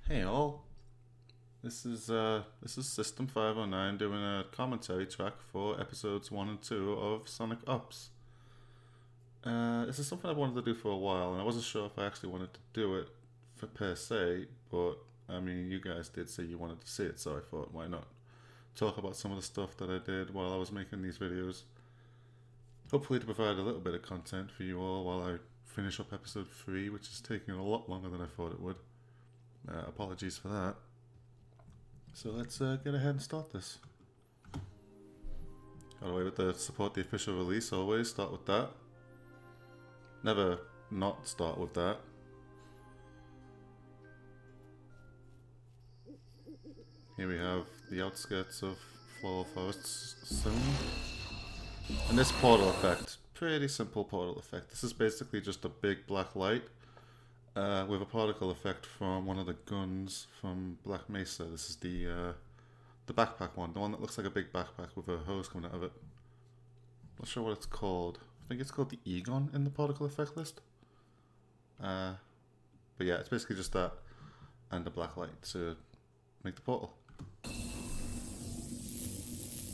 Hey all, this is System 509 doing a commentary track for episodes 1 and 2 of Sonic Ops. This is something I've wanted to do for a while, and I wasn't sure if I actually wanted to do it for per se, but I mean, you guys did say you wanted to see it, so I thought, why not talk about some of the stuff that I did while I was making these videos. Hopefully to provide a little bit of content for you all while I finish up episode 3, which is taking a lot longer than I thought it would. Apologies for that. So let's get ahead and start this. Got away with the support the official release, always start with that. Never not start with that. Here we have the outskirts of Floral Forests soon. And this portal effect, pretty simple portal effect. This is basically just a big black light with a particle effect from one of the guns from Black Mesa. This is the backpack one, the one that looks like a big backpack with a hose coming out of it. Not sure what it's called. I think it's called the Eggman in the particle effect list. But yeah, it's basically just that and a black light to make the portal.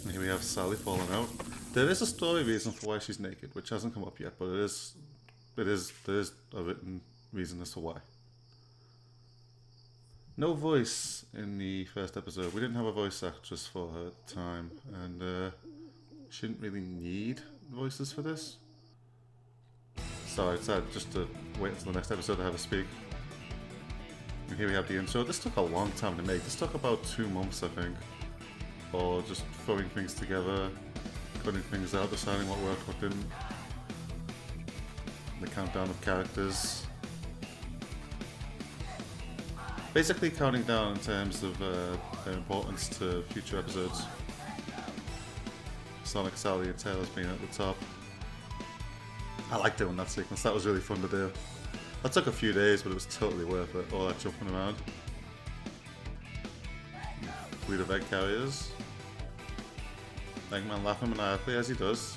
And here we have Sally falling out. There is a story reason for why she's naked, which hasn't come up yet, but there is a written reason as to why. No voice in the first episode. We didn't have a voice actress for her at the time, and she didn't really need voices for this. So I decided just to wait until the next episode to have her speak. And here we have the intro. This took a long time to make. This took about 2 months, I think. Or just throwing things together, cutting things out, deciding what worked, what didn't. The countdown of characters. Basically counting down in terms of their importance to future episodes. Sonic, Sally, and Tails being at the top. I like doing that sequence, that was really fun to do. That took a few days, but it was totally worth it, all that jumping around. Fleet of egg carriers. Eggman laughing maniacally as he does.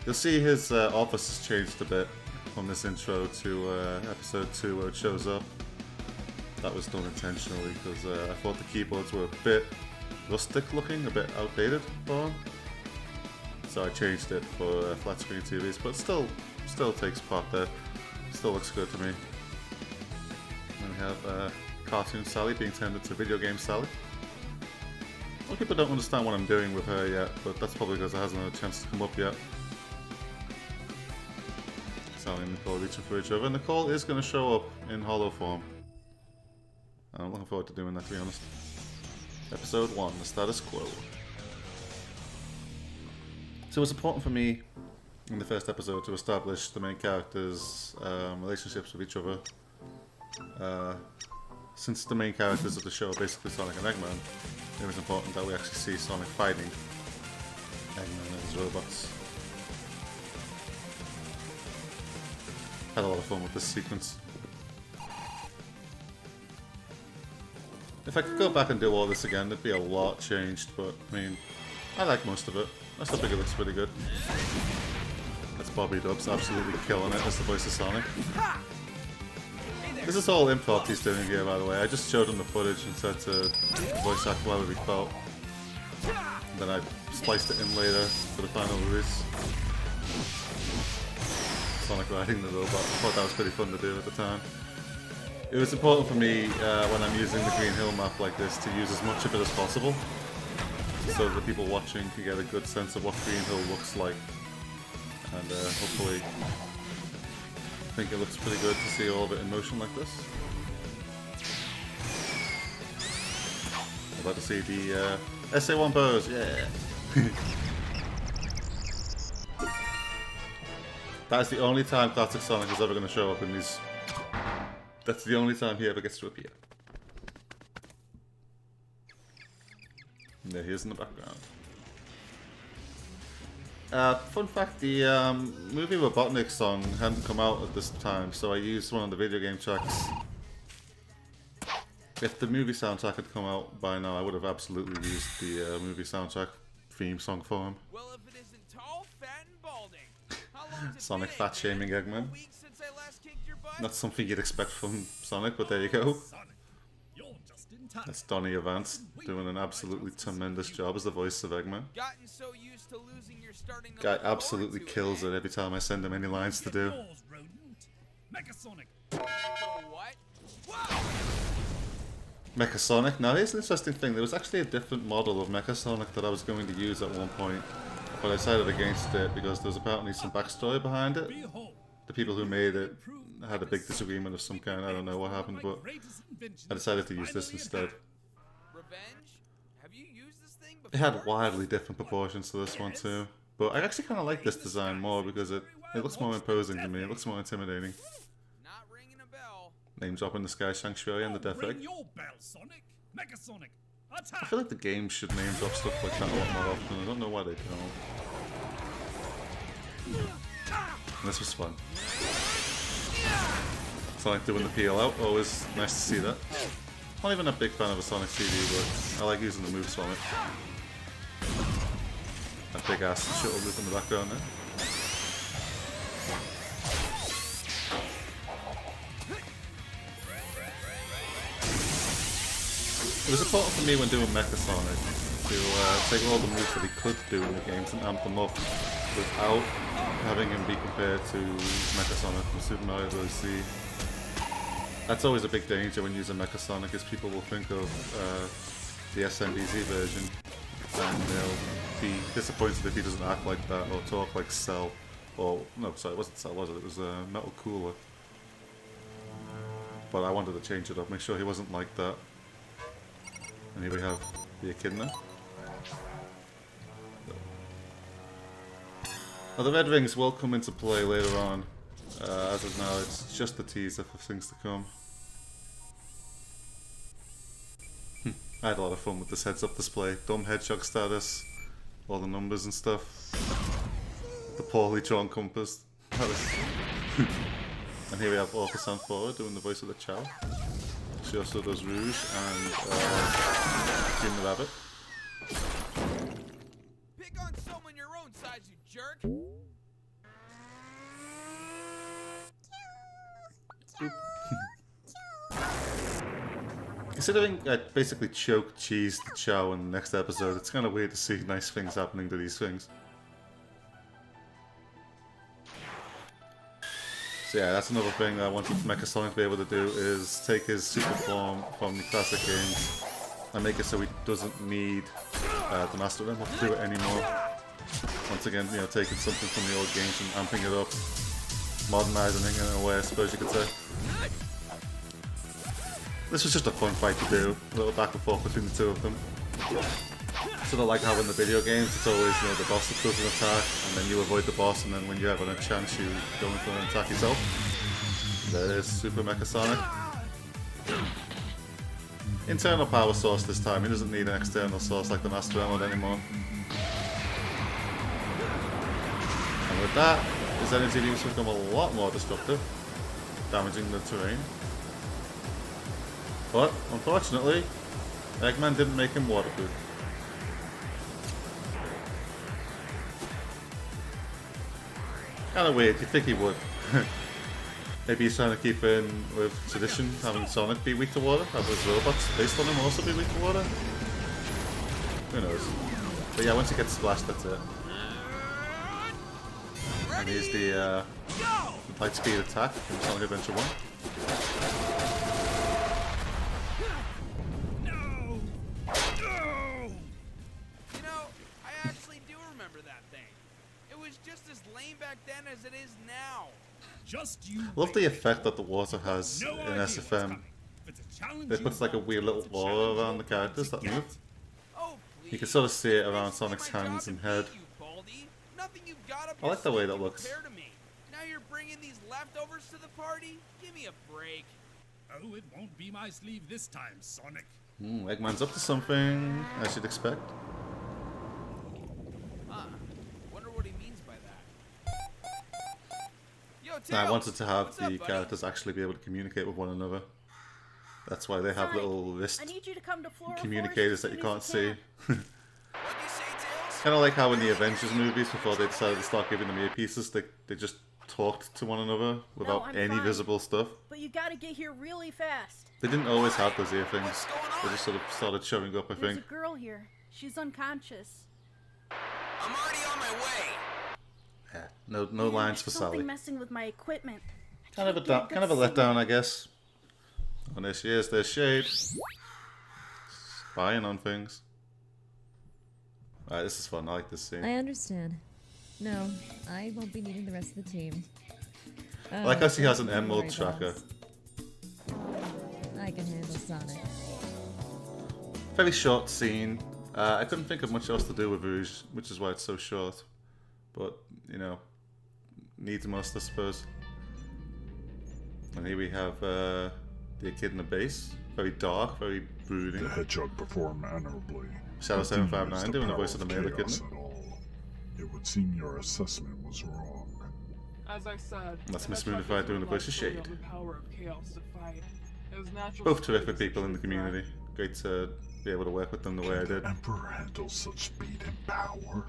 You'll see his office has changed a bit from this intro to episode 2 where it shows up. That was done intentionally because I thought the keyboards were a bit rustic looking, a bit outdated for him. So I changed it for flat screen TVs, but still takes part there. Still looks good to me. And we have cartoon Sally being turned into video game Sally. A lot of people don't understand what I'm doing with her yet, but that's probably because it hasn't had a chance to come up yet. Sally and Nicole reaching for each other. Nicole is going to show up in hollow form. I'm looking forward to doing that, to be honest. Episode 1, the status quo. So it was important for me in the first episode to establish the main characters' relationships with each other. Since the main characters of the show are basically Sonic and Eggman, it was important that we actually see Sonic fighting Eggman and his robots. Had a lot of fun with this sequence. If I could go back and do all this again, there'd be a lot changed, but I mean, I like most of it. I still think it looks pretty good. That's Bobby Dubs absolutely killing it as the voice of Sonic. This is all improv he's doing here, by the way. I just showed him the footage and said to voice act however he felt. And then I spliced it in later for the final release. Sonic riding the robot. I thought that was pretty fun to do at the time. It was important for me when I'm using the Green Hill map like this to use as much of it as possible, so that the people watching can get a good sense of what Green Hill looks like. And hopefully, I think it looks pretty good to see all of it in motion like this. I'd like to see the SA1 bows, yeah! That's the only time Classic Sonic is ever going to show up in these. That's the only time he ever gets to appear. And there he is in the background. Fun fact, the movie Robotnik song hadn't come out at this time, so I used one of the video game tracks. If the movie soundtrack had come out by now, I would have absolutely used the movie soundtrack theme song for him. Well, if it isn't tall, fat, and balding. How long Sonic fat shaming Eggman. Since I last kicked your butt? Not something you'd expect from Sonic, but there you go. Sonic, you'll just in time. That's Donny Evans doing an absolutely tremendous job as the voice of Eggman. Gotten so used to losing, you're starting to Guy look forward absolutely to kills it every time I send him any lines to do. Yours, rodent. Mecha Sonic. So what? Wow! Mecha Sonic. Now here's an interesting thing. There was actually a different model of Mecha Sonic that I was going to use at one point, but I decided against it because there's apparently some backstory behind it. Behold. The people who made it had a big disagreement of some kind. I don't know what happened, but I decided to use this instead. Revenge? Have you used this thing before? It had wildly different proportions to this one too, but I actually kind of like this design more because it looks more imposing to me. It looks more intimidating. Not ringing a bell. Name drop in the Sky Sanctuary and the Death Ring Egg. your bell, Sonic. Mecha Sonic. I Attack. feel like the game should name drop stuff like that a lot more often. I don't know why they don't. And this was fun. Sonic doing the peel out, always nice to see that. Not even a big fan of a Sonic CD, but I like using the moves from it. That big ass shuttle loop in the background there. It was important for me when doing Mecha Sonic to take all the moves that he could do in the games and amp them up without having him be compared to Mecha Sonic from Super Mario Bros. Z. That's always a big danger when using Mecha Sonic, is people will think of the SNDZ version and they'll be disappointed if he doesn't act like that or talk like Cell. Or, no, sorry, it wasn't Cell, was it? It was Metal Cooler. But I wanted to change it up, make sure he wasn't like that. And here we have the echidna. Now the red rings will come into play later on. As of now, it's just a teaser for things to come. I had a lot of fun with this heads-up display. Dumb hedgehog status, all the numbers and stuff. The poorly drawn compass. And here we have Orca Forward doing the voice of the Chow. She also does Rouge and Jim the Rabbit. Pick on someone your own size, you jerk. Considering I basically choke cheese the Chow in the next episode, it's kind of weird to see nice things happening to these things. So yeah, that's another thing that I wanted Mecha Sonic to be able to do, is take his super form from the classic games and make it so he doesn't need the Master Emerald to do it anymore. Once again, you know, taking something from the old games and amping it up, modernizing it in a way, I suppose you could say. This was just a fun fight to do, a little back and forth between the two of them. Sort of like how in the video games, it's always, you know, the boss that does an attack, and then you avoid the boss, and then when you have a chance, you go in for an attack yourself. There is Super Mecha Sonic. Internal power source this time, he doesn't need an external source like the Master Emerald anymore. And with that, his energy leaves become a lot more destructive, damaging the terrain. But, unfortunately, Eggman didn't make him waterproof. Kinda weird, you'd think he would. Maybe he's trying to keep in with tradition, having Sonic be weak to water, have his robots based on him also be weak to water. Who knows. But yeah, once he gets splashed, that's it. And here's the light speed attack from Sonic Adventure 1. As it is now. Just you. I love the effect that the water has in SFM. It puts like a weird little aura around the characters that move. Oh, You can sort of see it around Sonic's hands and head. I like the way that looks. Now you're bringing these leftovers to the party? Give me a break. Oh, it won't be my sleeve this time, Sonic. Eggman's up to something, as you'd expect. Wonder what he means by that. Yo, I wanted to have the characters actually be able to communicate with one another. That's why they have Sonic, little wrist I need you to come to Flora communicators that you can't see. What'd you say, Tails? Kind of like how in the Avengers movies, before they decided to start giving them earpieces, they just talked to one another without I'm any fine. visible stuff. But you gotta get here really fast. They didn't always have those ear things. They just sort of started showing up, I There's think. a girl here. She's unconscious. I'm already on my way. Yeah, no lines for There's something Sally. messing with my equipment. Kind of a letdown, I guess. And there she is. There's Shade. Spying on things. Alright, this is fun. I like this scene. I understand. No, I won't be needing the rest of the team. I like how she has an don't emerald worry, tracker. boss. I can handle Sonic. Very short scene. I couldn't think of much else to do with Rouge, which is why it's so short. But, you know, needs must, I suppose. And here we have the echidna base. Very dark, very brooding. The hedgehog performed admirably. Shadow 759 doing the voice of the male chaos echidna. at all. It would seem your assessment was wrong. As I said, That's the Miss hedgehog Moonified is doing the voice of realized Shade. the power of chaos to fight. It was natural Both to terrific see people in the such a threat. community. Great to be able to work with them the way I Can did. the Emperor handle such speed and power?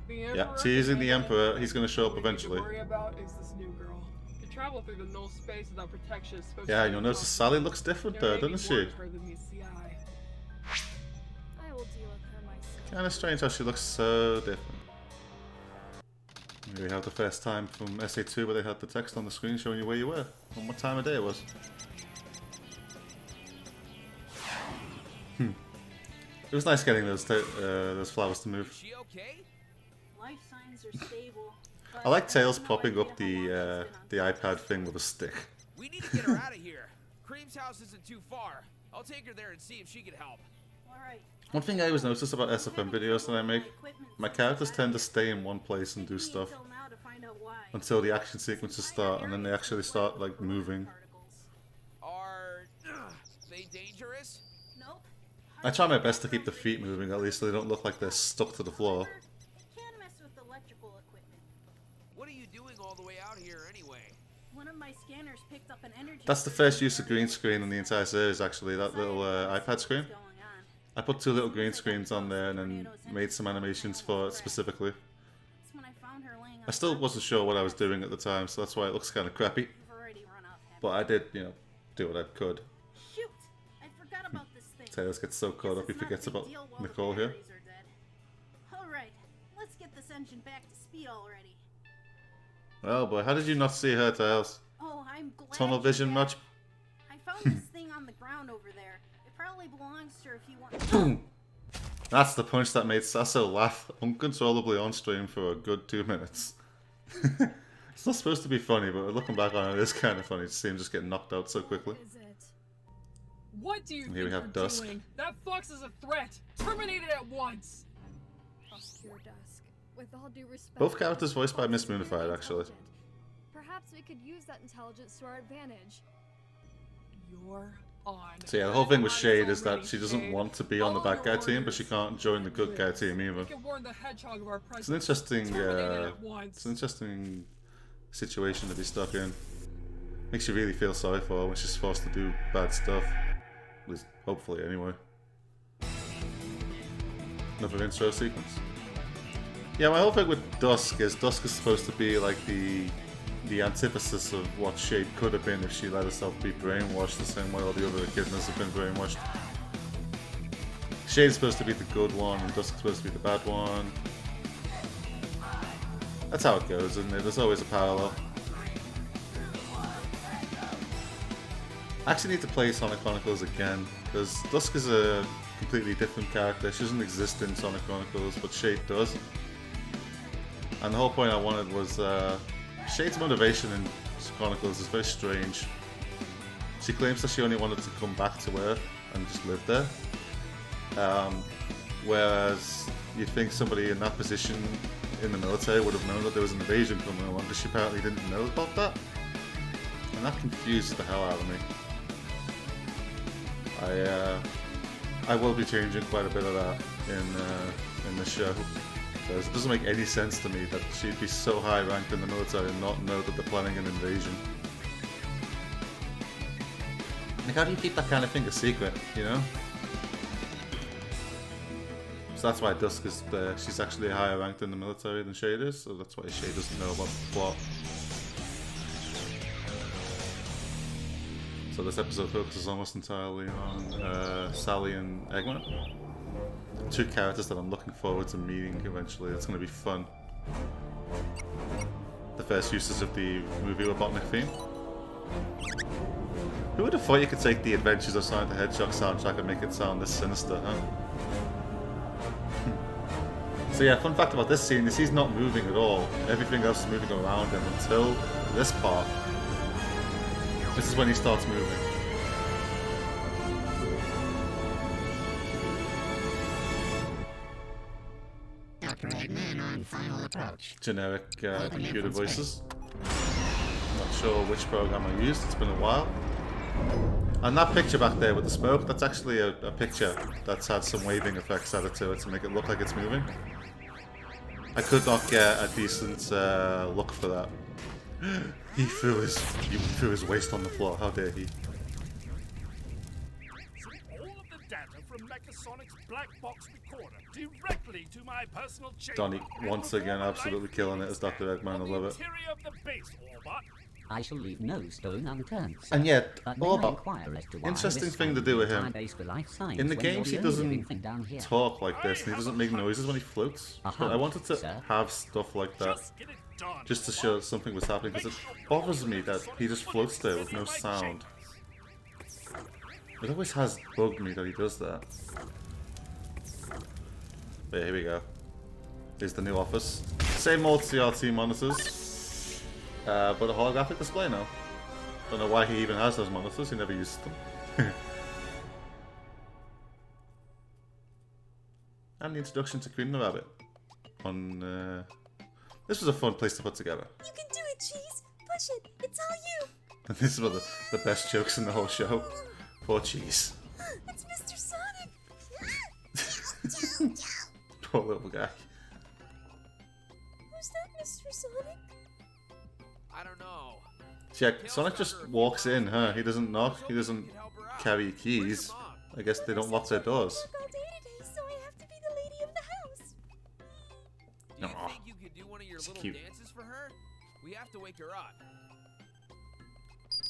The Yeah, Emperor teasing the can handle Emperor. it. He's going to show up What we need eventually. to worry about is this new girl. To travel through the null space without protection is supposed Yeah, to be you'll notice impossible. Sally looks different There there, may be doesn't she? more to her than meets the eye. I will deal with her myself. Kind of strange how she looks so different. Here we have the first time from SA2 where they had the text on the screen showing you where you were and what time of day it was. It was nice getting those flowers to move. Is she okay? Life signs are stable. I like Tails no propping idea up how long she's been on the iPad thing with a stick. We need to get her out of here. Cream's house isn't too far. I'll take her there and see if she can help. Alright. One thing I always notice about SFM videos that I make, my characters tend to stay in one place and do stuff until the action sequences start, and then they actually start like moving. Are they dangerous? Nope. I try my best to keep the feet moving, at least so they don't look like they're stuck to the floor. Can't mess with electrical equipment. What are you doing all the way out here anyway? One of my scanners picked up an energy. That's the first use of green screen in the entire series, actually, that little iPad screen. I put 2 little green screens on there and then made some animations for it specifically. I still wasn't sure what I was doing at the time, so that's why it looks kind of crappy. But I did, you know, do what I could. Shoot! I forgot about this thing. Tails gets so caught up he forgets about Nicole here. Alright, let's get this engine back to speed already. Oh boy, how did you not see her, Tails? Oh, I'm glad. Tunnel you vision did. much? I found this thing on the ground over there. It probably belongs to her if you want. Boom! That's the punch that made Sasso laugh uncontrollably on stream for a good 2 minutes. It's not supposed to be funny, but looking back on it, it is kind of funny to see him just get knocked out so quickly. What is it? What do you Here think we have you're Dusk. doing? That fox is a threat. Terminate it at once. Pure Dusk. With all due respect, Both characters voiced by Fox Miss is very Moonified, actually. intelligent. Perhaps we could use that intelligence to our advantage. You're on. So yeah, the whole thing with I'm Shade is that already she doesn't Shade. want to be on the Follow bad your guy team, but she orders. can't join the good guy team either. We can warn the hedgehog of our presence. It's an interesting, Terminate it at once. it's an interesting situation to be stuck in. Makes you really feel sorry for her when she's forced to do bad stuff. At least, hopefully, anyway. Another intro sequence. Yeah, my whole thing with Dusk is supposed to be like the antithesis of what Shade could have been if she let herself be brainwashed the same way all the other echidnas have been brainwashed. Shade's supposed to be the good one, and Dusk's supposed to be the bad one. That's how it goes, isn't it? There's always a parallel. I actually need to play Sonic Chronicles again, because Dusk is a completely different character. She doesn't exist in Sonic Chronicles, but Shade does. And the whole point I wanted was, Shade's motivation in Chronicles is very strange. She claims that she only wanted to come back to Earth and just live there. Whereas you'd think somebody in that position in the military would have known that there was an invasion coming along, because she apparently didn't know about that. And that confused the hell out of me. I will be changing quite a bit of that in the show. Because it doesn't make any sense to me that she'd be so high ranked in the military and not know that they're planning an invasion. Like, how do you keep that kind of thing a secret, you know? So that's why Dusk is she's actually higher ranked in the military than Shade is, so that's why Shade doesn't know about the plot. So this episode focuses almost entirely on Sally and Eggman. Two characters that I'm looking forward to meeting eventually. It's going to be fun. The first uses of the movie Robotnik theme. Who would have thought you could take the Adventures of Sonic the Hedgehog soundtrack and make it sound this sinister, huh? So yeah, fun fact about this scene is he's not moving at all. Everything else is moving around him until this part. This is when he starts moving. Dr. Eggman on final approach. Generic computer voices. Not sure which program I used, it's been a while. And that picture back there with the smoke, that's actually a picture that's had some waving effects added to it to make it look like it's moving. I could not get a decent look for that. He threw his waist on the floor, how dare he. All of the data from Mecha Sonic's black box recorder directly to my personal chamber. Donnie once again absolutely killing it as Dr. Eggman, I love it. Interior of the base, Orbot. I shall leave no stone unturned. Sir. And yet, But may I Orbot, inquire as to why interesting this thing to stands do with in him. time base for life science In the when games he you're the only living doesn't thing down here? talk like this and he doesn't make noises when he floats. But I wanted to Sir. have stuff like that Just get it done. just to show something was happening because it bothers me that he just floats there with no sound. It always has bugged me that he does that. But yeah, here we go. Here's the new office. Same old CRT monitors, but a holographic display now. Don't know why he even has those monitors, he never uses them. And the introduction to Queen the Rabbit. This was a fun place to put together. You can do it, Cheese! Push it! It's all you! And this is one of the best jokes in the whole show. Poor Cheese. It's Mr. Sonic! Poor little guy. Who's that, Mr. Sonic? I don't know. Check, Sonic just walks in, huh? He doesn't knock, he doesn't carry keys. I guess they don't lock their doors. Work all day today, so I have to be the lady of the house. Do you Aw, think you could do one of your it's little cute. dances for her? We have to wake her up.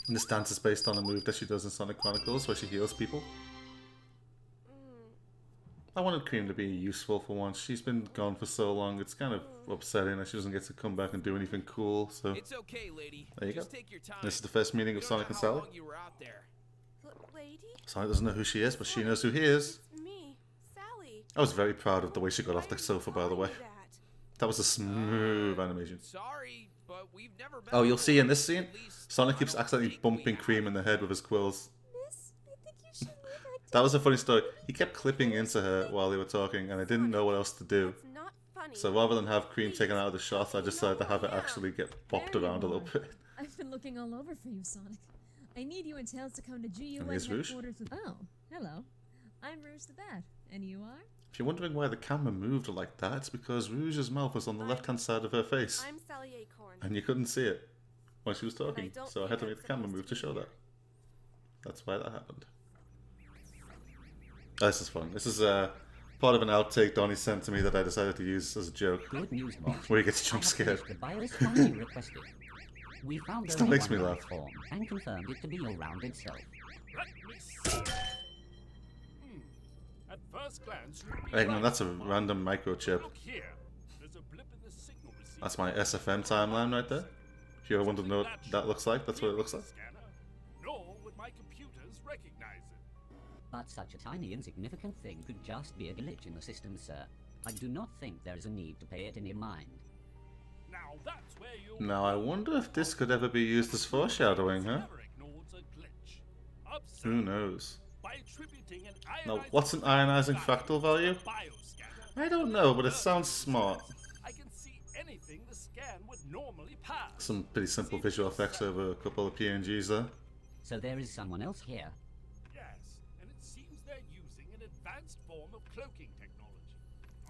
And this dance is based on a move that she does in Sonic Chronicles where she heals people. I wanted Cream to be useful for once. She's been gone for so long, it's kind of upsetting that she doesn't get to come back and do anything cool, so... It's okay, lady. There you Just go. take your time. This is the first meeting We of don't Sonic know and how Sally. long you were out there. Lady? Sonic doesn't know who she is, but she knows who he is. It's me, Sally. I was very proud of the way she got off the sofa, by the way. That was a smooth animation. Sorry, but we've never been Oh, you'll see in this before. scene, At least, Sonic I keeps don't accidentally think we bumping have. Cream in the head with his quills. Miss, I think you should leave acting. That was a funny story. He kept clipping into her while they were talking, and I didn't know what else to do. It's not funny. So rather than have Cream taken out of the shot, I decided to have it actually get bopped There you around a little are. bit. I've been looking all over for you, Sonic. I need you and Tails to come to GUN here's Rouge. headquarters with— Oh, hello. I'm Rouge the Bat. And you are? If you're wondering why the camera moved like that, it's because Rouge's mouth was on the left-hand side of her face, I'm Sally Acorn. and you couldn't see it when she was talking, don't so I think had to I'm make the camera supposed move to to show be that. That's why that happened. Oh, this is fun. This is part of an outtake Donnie sent to me that I decided to use as a joke, Good news, boss. where he gets I jump have scared. finished the bio-response you requested. We found Still only makes me one laugh. life form and confirmed it to be your rounded self. Let me see. At first glance, you'd be Eggman, right. that's a random microchip. Look here. There's a blip in the signal receiver. That's my SFM timeline right there. If you ever wondered what that looks like, that's what it looks like. Scanner, nor would my computers recognize it. But such a tiny insignificant thing could just be a glitch in the system, sir. I do not think there is a need to pay it any mind. Now that's where you Now I wonder if this could ever be used as foreshadowing, huh? never ignored a glitch. Observe Who knows? by attributing an Now, ionizing what's an ionizing fractal value? bioscanner. I don't know, but it sounds smart. I can see anything the scan would normally pass. Some pretty simple visual effects over a couple of PNGs there. So there is someone else here. Yes, and it seems they're using an advanced form of cloaking technology.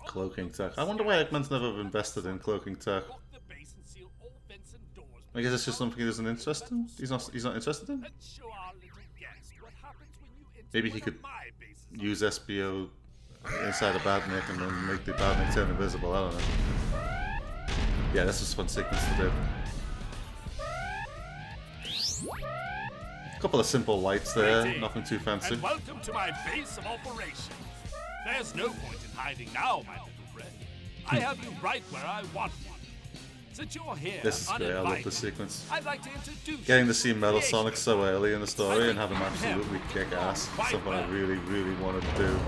Cloaking tech. I wonder why Eggman's never invested in cloaking tech. Lock the base and seal all vents and doors. I guess it's just something he doesn't interest in. He's not interested in. Let's show our little guest what happens when you enter Maybe one he of could my bases. use SBO inside a Badnik and then make the Badnik turn invisible. I don't know. Yeah, this was a fun sequence to do. Couple of simple lights there, nothing too fancy. And welcome to my base of operations. There's no point in hiding now, my little friend. I have you right where I want you. Since you're here, This is great, I love uninvited, this sequence. I'd like to introduce Getting you to see the Metal creation Sonic so early in the story and have him I think absolutely kick ass. quite Something I well. really, really wanted to do.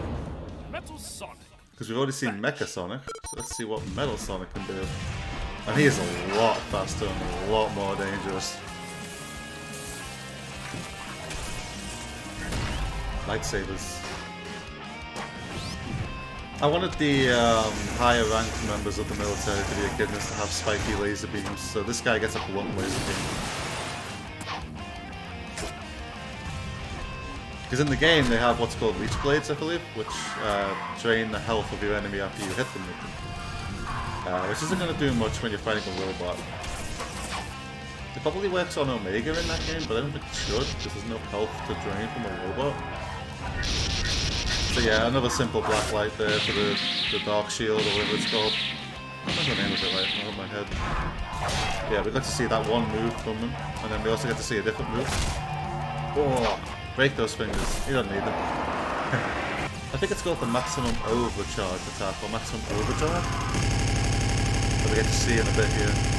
Metal Sonic. Because we've already seen Mecha Sonic, so let's see what Metal Sonic can do. And he is a lot faster and a lot more dangerous. Lightsabers. I wanted the higher ranked members of the military for the echidnas to have spiky laser beams, so this guy gets a blunt laser beam. Because in the game they have what's called leech blades, I believe, which drain the health of your enemy after you hit them with them. Which isn't going to do much when you're fighting a robot. It probably works on Omega in that game, but I don't think it should, because there's no health to drain from a robot. So yeah, another simple black light there for the Dark Shield, or whatever it's called. I don't know the name of it right now in my head. Yeah, we got to see that one move from them, and then we also get to see a different move. Oh, break those fingers. You don't need them. I think it's called the maximum overcharge attack, or maximum overcharge. That we get to see in a bit here.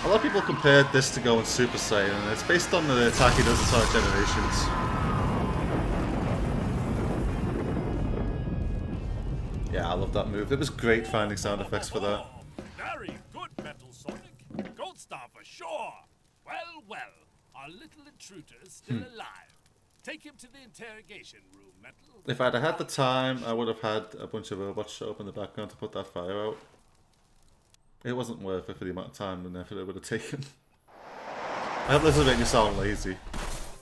A lot of people compared this to going Super Saiyan, and it's based on the attack he does in Sonic Generations. Yeah, I love that move. It was great finding sound effects for that. Very good, Metal Sonic. Gold star for sure. Well, well. Our little intruder is still alive. Take him to the interrogation room, Metal. If I'd had the time, I would have had a bunch of robots show up in the background to put that fire out. It wasn't worth it for the amount of time and effort it would have taken. I hope this doesn't make me sound lazy.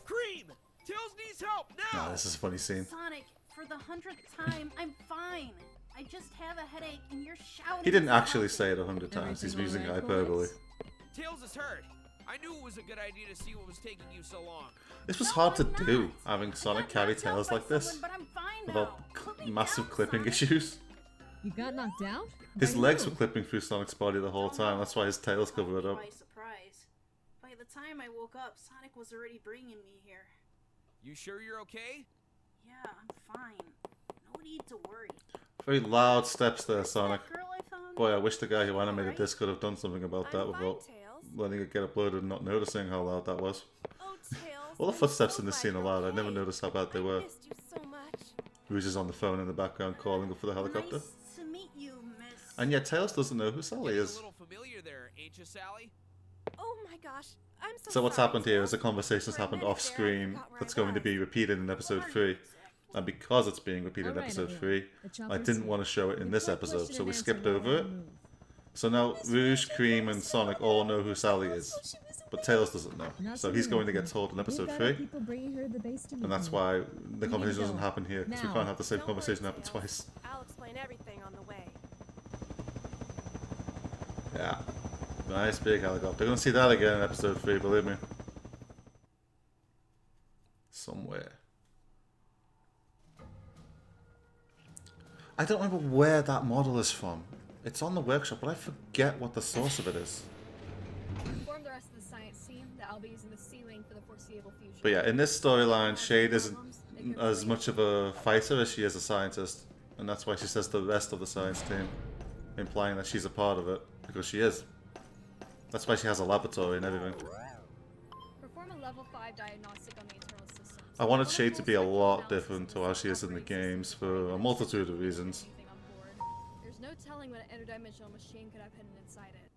Cream! Tails needs help now! Nah, this is a funny scene. Sonic, for the 100th time, I'm fine. I just have a headache and you're shouting. He didn't actually say it 100 times, he's using Everything all right, hyperbole. boys? Tails is hurt. I knew it was a good idea to see what was taking you so long. This was No, hard to I'm do, not. having I Sonic got carry knocked out Tails by like this. someone, but I'm fine Without now. Put me massive down, clipping Sonic. issues. You got knocked out? His By legs who? were clipping through Sonic's body the whole time, that's why his tails cover it up. By surprise. By the time I woke up, Sonic was already bringing me here. You sure you're okay? Yeah, I'm fine. No need to worry. Very loud steps there, Sonic. That girl I found? Boy, I wish the guy who animated this could have done something about that without letting it get uploaded and not noticing how loud that was. Oh, Tails. All the I'm footsteps so in this glad scene are you're loud, I never okay. noticed how bad they were. I missed you so much. Rouge is on the phone in the background calling up for the helicopter. Nice to meet you, miss. And yet Tails doesn't know who Sally Getting is. a little familiar there, ain't you, Sally? Oh my gosh. I'm so So what's sorry, happened here Tails. is a conversation that's For a happened minute off there, I screen forgot where that's I going to was. be repeated in episode 3. And because it's being repeated in Alright, episode everyone. 3, The I chopper's didn't here. want to show it in Your this quick episode, question so we and skipped answer over it. will move. So now Rouge, Cream, and Sonic all know who Sally is, but Tails doesn't know. Not So to he's worry, going to get Cream. told in episode We've got 3, people bringing her to the base to meet and that's me. why the to conversation doesn't go. happen here, because we Now. can't have the same Don't worry, conversation happen Tails. twice. I'll explain everything on the way. Yeah. Nice big helicopter. We're gonna see that again in episode 3, believe me. Somewhere. I don't remember where that model is from. It's on the workshop, but I forget what the source of it is. Inform the rest of the science team that I'll be using the ceiling for the foreseeable future. But yeah, in this storyline, Shade isn't as much of a fighter as she is a scientist. And that's why she says the rest of the science team, implying that she's a part of it, because she is. That's why she has a laboratory and everything. Perform a level 5 diagnostic on the internal systems. I wanted Shade to be a lot different to how she is in the games for a multitude of reasons. Anything on board. There's no telling what an interdimensional machine could have hidden inside it.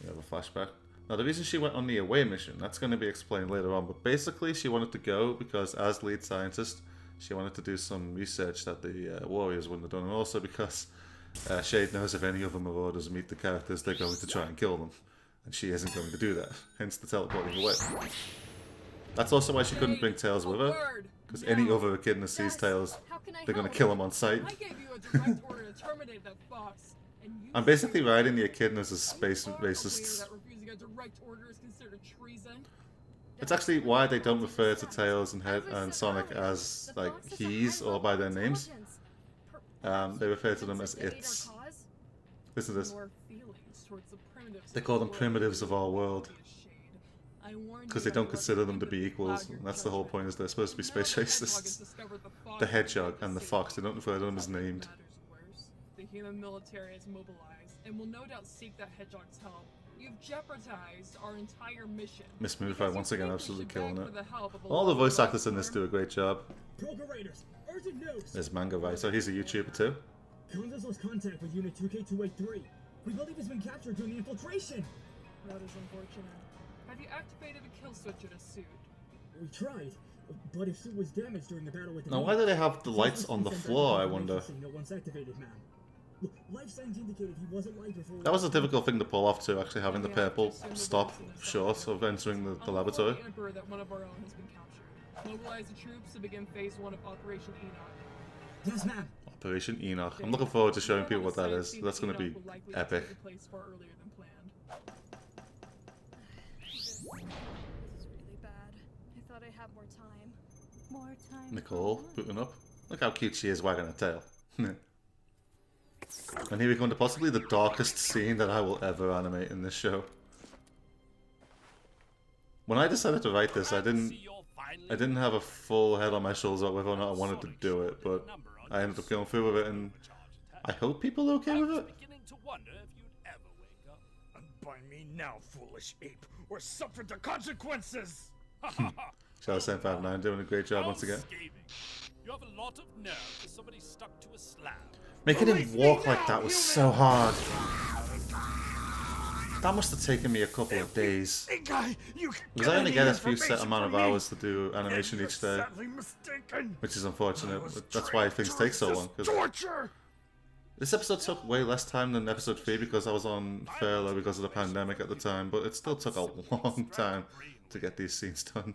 We have a flashback. Now the reason she went on the away mission, that's going to be explained later on, but basically she wanted to go because as lead scientist, she wanted to do some research that the Warriors wouldn't have done, and also because Shade knows if any of them are orders meet the characters, they're going to try and kill them. And she isn't going to do that, hence the teleporting away. That's also why she couldn't bring Tails with her, because any other echidna sees Tails, they're going to kill him on sight. I gave you a direct order to terminate that fox. And you I'm basically riding the echidnas as Are space you aware racists. that refusing a direct order is considered treason? It's actually why they don't refer to Tails and Sonic as like he's or by their names. They refer to them as its. Listen to this. Your feelings towards the alternatives. They call them primitives of our world. Because they don't consider them to be equals. And that's the whole point, is they're supposed to be space racists. The hedgehog and the fox, they don't refer to them as named. The human military is mobilized and will no doubt seek that hedgehog's help. You've jeopardized our entire mission. Miss Moonfire once again absolutely killing it. All the voice actors in this do a great job. There's Manga Writer, he's a YouTuber too. Kansas lost contact with Unit 2K283. We believe it's been captured during the infiltration. That is unfortunate. Have you activated a kill switch in a suit? We tried, but his suit was damaged during the battle with the Now why do they have the lights on the floor, I wonder? Once activated, ma'am. Life signs indicated he wasn't live before. That was a difficult thing to pull off too, actually having the purple stop short of entering the laboratory. That one of our own has been captured. Mobilize the troops to begin phase 1 of Operation Enoch. Yes, ma'am. Operation Enoch. I'm looking forward to showing people what that is. That's going to be epic. This is really bad. I thought I had more time. More time. Nicole booting up. Look how cute she is wagging her tail. And here we go into possibly the darkest scene that I will ever animate in this show. When I decided to write this, I didn't have a full head on my shoulders about whether or not I wanted to do it, but I ended up going through with it, and I hope people are okay with it. Unbind me now, foolish ape, or suffer the consequences! Shadow 759 doing a great job once again. You have a lot of nerve for somebody stuck to a slab. Making him walk like that was so hard. That must have taken me a couple of days. Because I only get a few set amount of hours to do animation each day. Which is unfortunate, but that's why things take so long. This episode took way less time than episode 3 because I was on furlough because of the pandemic at the time, but it still took a long time to get these scenes done.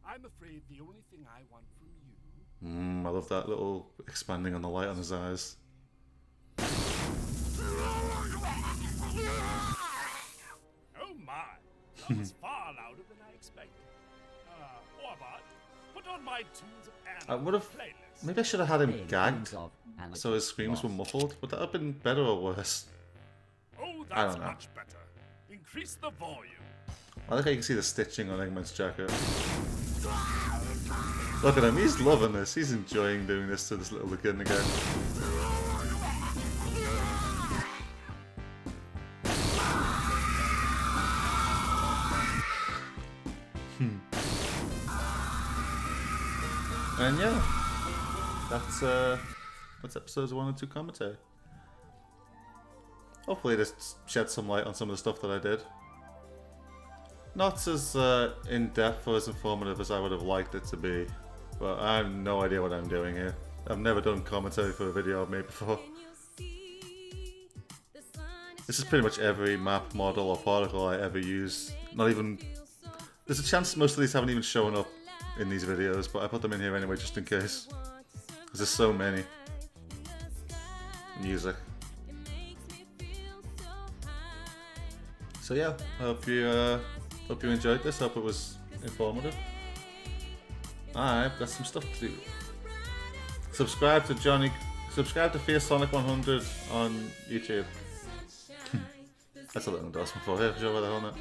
I'm afraid the only thing I want from you. I love that little expanding on the light on his eyes. Oh my, that was far louder than I expected. Warbot, put on my Tunes of Anna I would have. playlist. Maybe I should have had him gagged so his screams were muffled. Would that have been better or worse? Oh, I that's don't know. much better. Increase the volume. I like how you can see the stitching on Eggman's jacket. Look at him, he's loving this. He's enjoying doing this to this little echidna again. And yeah, that's episodes 1 and 2 commentary. Hopefully this sheds some light on some of the stuff that I did. Not as in-depth or as informative as I would have liked it to be, but I have no idea what I'm doing here. I've never done commentary for a video I've made before. This is pretty much every map, model or particle I ever use. Not even... There's a chance most of these haven't even shown up in these videos, but I put them in here anyway just in case. Because there's so many. Music. So yeah, I hope you enjoyed this. Hope it was informative. I've got some stuff to do. Subscribe to Fierce Sonic 100 on YouTube. That's a little endorsement for you, sure what the hell not.